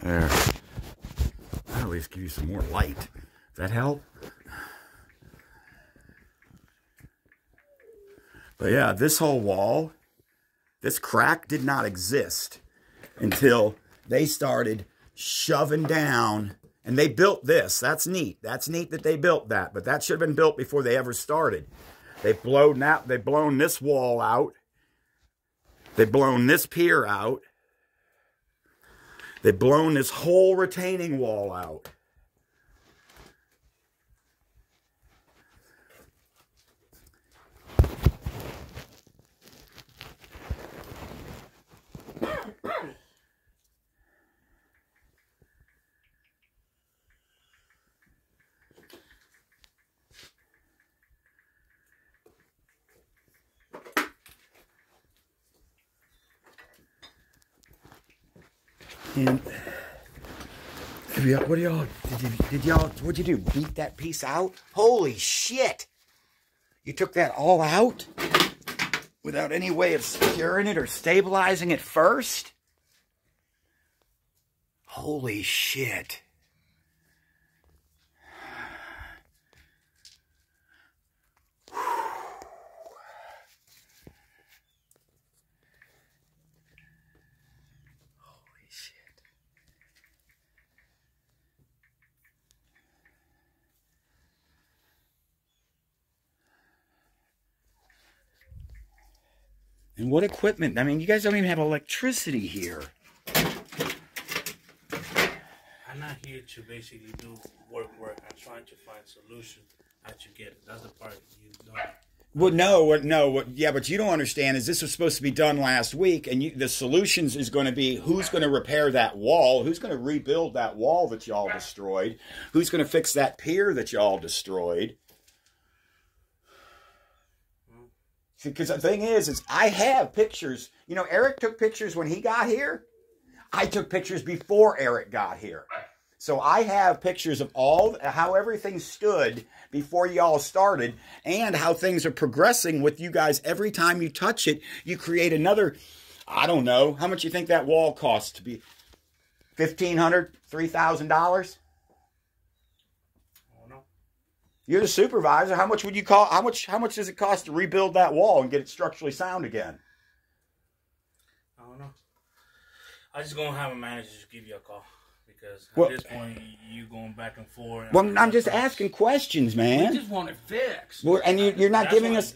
There. That'll at least give you some more light. Does that help? But yeah, this whole wall, this crack did not exist until they started shoving down. And they built this. That's neat. That's neat that they built that. But that should have been built before they ever started. They've blown this wall out. They've blown this pier out. They've blown this whole retaining wall out. And what what'd you do? Beat that piece out? Holy shit! You took that all out without any way of securing it or stabilizing it first? Holy shit. And what equipment? I mean, you guys don't even have electricity here. I'm not here to basically do work. I'm trying to find solution how to get it. That's the part you don't. Well, yeah, but you don't understand is this was supposed to be done last week, and the solutions is going to be who's going to repair that wall, who's going to rebuild that wall that y'all destroyed, who's going to fix that pier that y'all destroyed. Because the thing is I have pictures. You know, Eric took pictures when he got here. I took pictures before Eric got here. So I have pictures of how everything stood before y'all started and how things are progressing with you guys. Every time you touch it, you create another, I don't know, how much you think that wall costs to be? $1,500, $3,000? You're the supervisor. How much would you call? How much does it cost to rebuild that wall and get it structurally sound again? I don't know. I just gonna have a manager just give you a call because at this point you going back and forth. Well, I'm just asking questions, man. We just want it fixed. Well, and you're not giving us.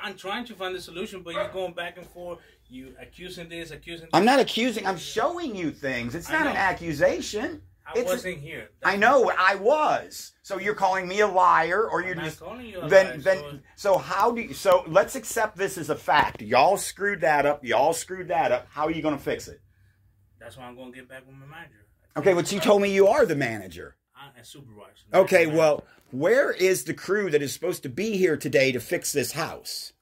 I'm trying to find the solution, but you're going back and forth. You accusing this, accusing. I'm not accusing. I'm showing you things. It's not an accusation. I wasn't here. I know I was. So you're calling me a liar, or you're just calling you a liar. So how do you? So let's accept this as a fact. Y'all screwed that up. Y'all screwed that up. How are you going to fix it? That's why I'm going to get back with my manager. Okay, but you told me you are the manager. I'm a supervisor. Okay, well, where is the crew that is supposed to be here today to fix this house?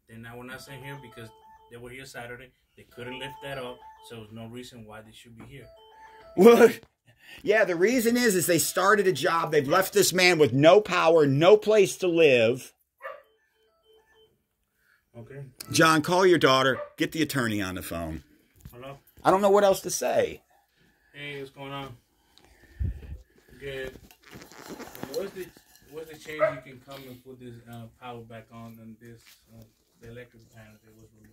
They're not saying here because they were here Saturday. They couldn't lift that up, so there's no reason why they should be here. What? Yeah, the reason is they started a job. They've left this man with no power, no place to live. Okay. John, call your daughter. Get the attorney on the phone. Hello? I don't know what else to say. Hey, what's going on? Good. What's the change you can come and put this power back on and this the electric panel that was removed?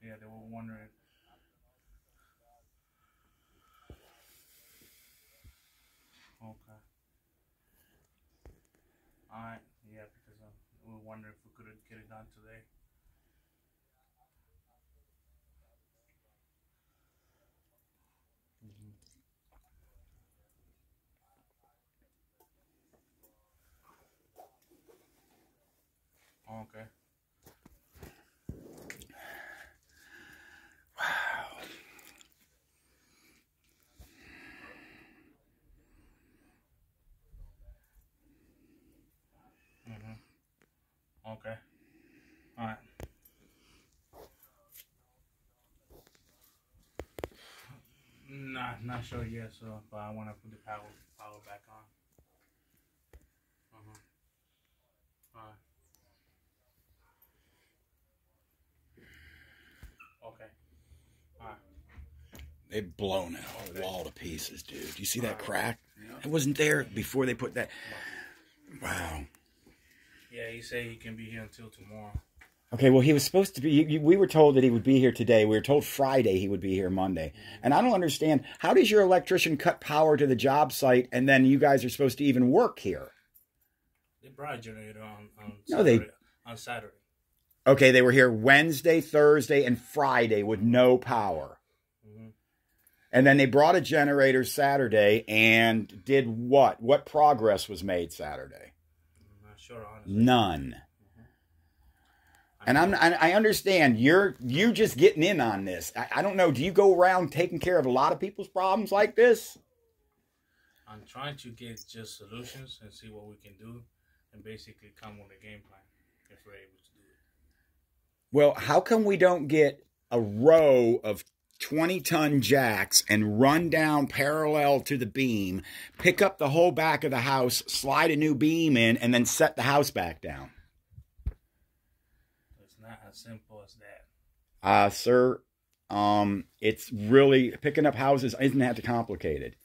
Yeah, they were wondering. Okay. Alright, yeah, because we were wondering if we could get it done today. Okay. Okay. All right. Not sure yet, so but I want to put the power back on. All right. They've blown that whole wall to pieces, dude. You see that crack? It wasn't there before they put that. Wow. Yeah, he said he can be here until tomorrow. Okay, well, he was supposed to be. We were told that he would be here today. We were told Friday he would be here Monday. And I don't understand. How does your electrician cut power to the job site and then you guys are supposed to even work here? They brought a generator on Saturday. Okay, they were here Wednesday, Thursday, and Friday with no power. And then they brought a generator Saturday and did what? What progress was made Saturday? I'm not sure, honestly. None. And I understand you just getting in on this. I don't know. Do you go around taking care of a lot of people's problems like this? I'm trying to get just solutions and see what we can do, and basically come with a game plan if we're able to do it. Well, how come we don't get a row of 20-ton jacks and run down parallel to the beam, pick up the whole back of the house, slide a new beam in, and then set the house back down? Not as simple as that. Sir, it's really, picking up houses isn't that complicated.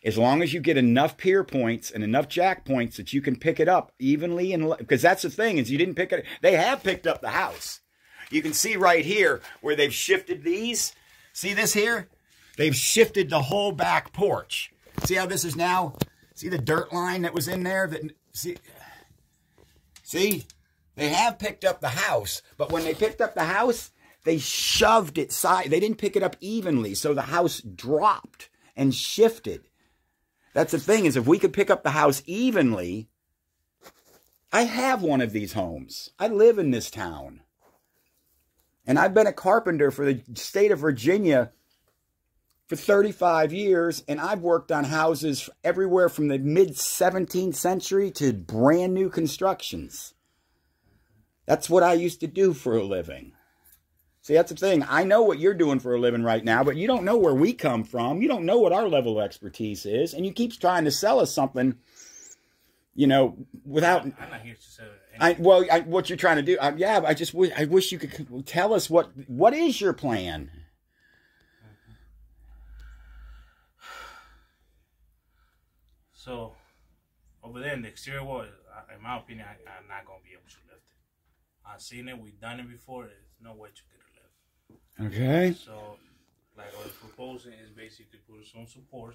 As long as you get enough pier points and enough jack points that you can pick it up evenly, and because that's the thing, is you didn't pick it. They have picked up the house. You can see right here where they've shifted these. See this here? They've shifted the whole back porch. See how this is now? See the dirt line that was in there? See? They have picked up the house, but when they picked up the house, they shoved it side. They didn't pick it up evenly, so the house dropped and shifted. That's the thing, is if we could pick up the house evenly. I have one of these homes. I live in this town. And I've been a carpenter for the state of Virginia for 35 years, and I've worked on houses everywhere from the mid-17th century to brand new constructions. That's what I used to do for a living. See, that's the thing. I know what you're doing for a living right now, but you don't know where we come from. You don't know what our level of expertise is. And you keep trying to sell us something, you know, without... I'm not here to sell it. What you're trying to do... yeah, but I wish you could tell us what is your plan? So, over there in the exterior wall, in my opinion, I'm not going to be able to lift it. I've seen it. We've done it before. There's no way to get it lift. Okay. So, like what I'm proposing is basically put some support,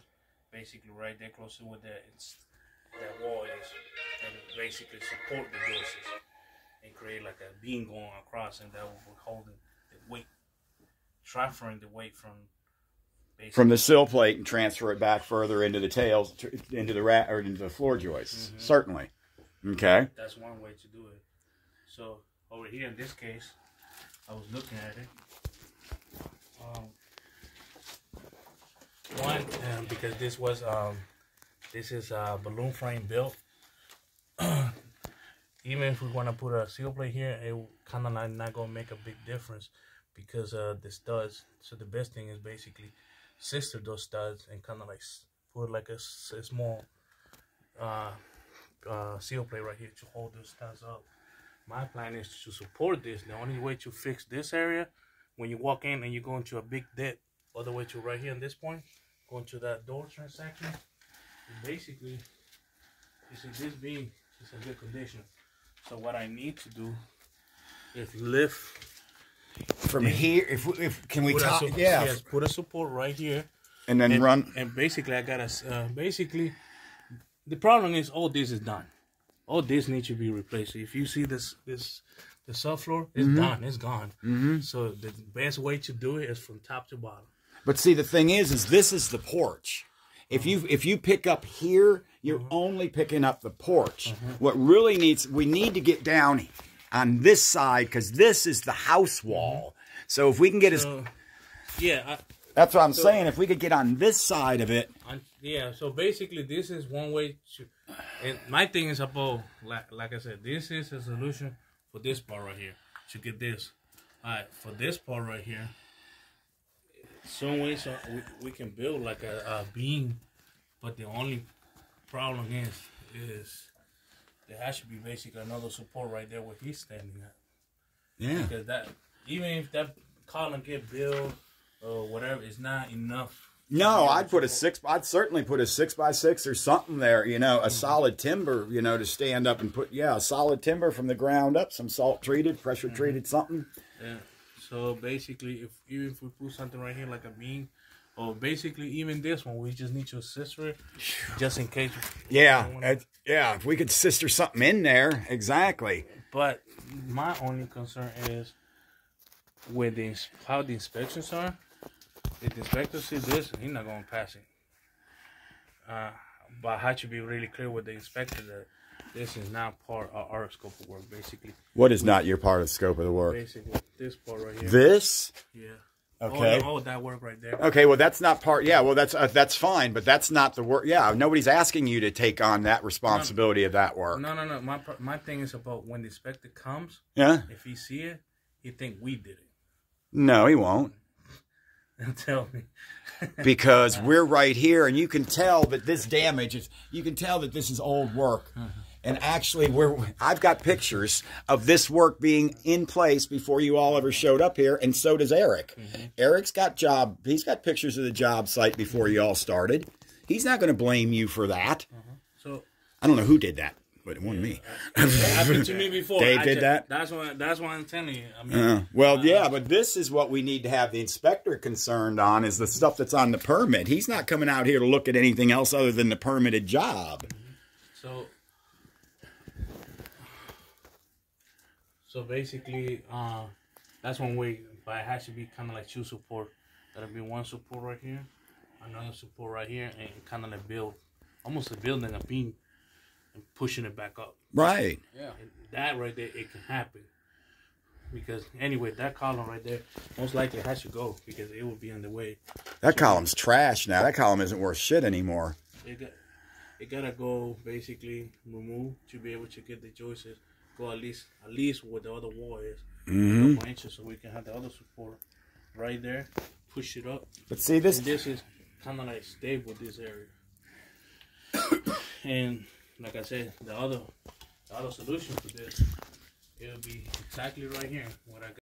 basically right there close to where that wall is, and basically support the joists and create like a beam going across, and that will be holding the weight, transferring the weight from the sill plate and transfer it back further into the tails, into the floor joists. Mm-hmm. Certainly. Okay. That's one way to do it. So over here in this case, I was looking at it. Because this is balloon frame built. Even if we want to put a seal plate here, it kind of not gonna make a big difference because the studs. So the best thing is basically sister those studs and kind of like put like a small seal plate right here to hold those studs up. My plan is to support this. The only way to fix this area, when you walk in and you go into a big dip, all the way to right here in this point, going to that door transaction, basically, you see this beam is in good condition. So what I need to do is lift from here. If can we talk? Yeah. Yes, put a support right here, and then run. And basically, I gotta basically. The problem is all this is done. All this needs to be replaced. If you see the subfloor, it's done. It's gone. Mm-hmm. So the best way to do it is from top to bottom. But see, the thing is this is the porch. If you pick up here, you're only picking up the porch. What really we need to get down on this side, because this is the house wall. So if we can get that's what I'm saying. If we could get on this side of it. So basically this is one way to, and my thing is about, like I said, this is a solution for this part right here, to get this. Alright, for this part right here, some way so we can build like a beam, but the only problem is there has to be basically another support right there where he's standing at. Yeah. Because that, even if that column get built or whatever, it's not enough. No, I'd certainly put a 6x6 or something there, you know, a solid timber, you know, to stand up and put, a solid timber from the ground up, some salt treated, pressure treated something. Yeah. So basically, even if we put something right here like a beam, or basically even this one, we just need to scissor it just in case. Yeah, if we could scissor something in there, exactly. But my only concern is with how the inspections are. If the inspector sees this, he's not going to pass it. But I have to be really clear with the inspector that this is not part of our scope of work, basically. What is not your part of the scope of the work? Basically, this part right here. This? Yeah. Okay. Oh, that work right there. Okay, well, that's not part. Yeah, well, that's fine, but that's not the work. Yeah, nobody's asking you to take on that responsibility of that work. No. My thing is about when the inspector comes. Yeah. If he see it, he think we did it. No, he won't. Tell me. Because we're right here, and you can tell that this damage is. You can tell that this is old work, and actually, I've got pictures of this work being in place before you all ever showed up here, and so does Eric. Eric's got He's got pictures of the job site before you all started. He's not going to blame you for that. So I don't know who did that. But it wasn't me. It happened to me before. Dave did that? That's why I'm telling you. I mean, but this is what we need to have the inspector concerned on, is the stuff that's on the permit. He's not coming out here to look at anything else other than the permitted job. So basically, that's one way, but it has to be kind of like two support. That'll be one support right here, another support right here, and kind of like almost a building a beam. Pushing it back up. Right. Yeah. And that right there, it can happen. Because anyway, that column right there, most likely has to go because it will be in the way. That column's trash now. That column isn't worth shit anymore. It gotta go basically remove to be able to get the joists. Go at least where the other wall is. A couple inches, so we can have the other support right there. Push it up. But see this. And this is kind of like stable this area. And like I said, the other solution for this, it'll be exactly right here. What I got.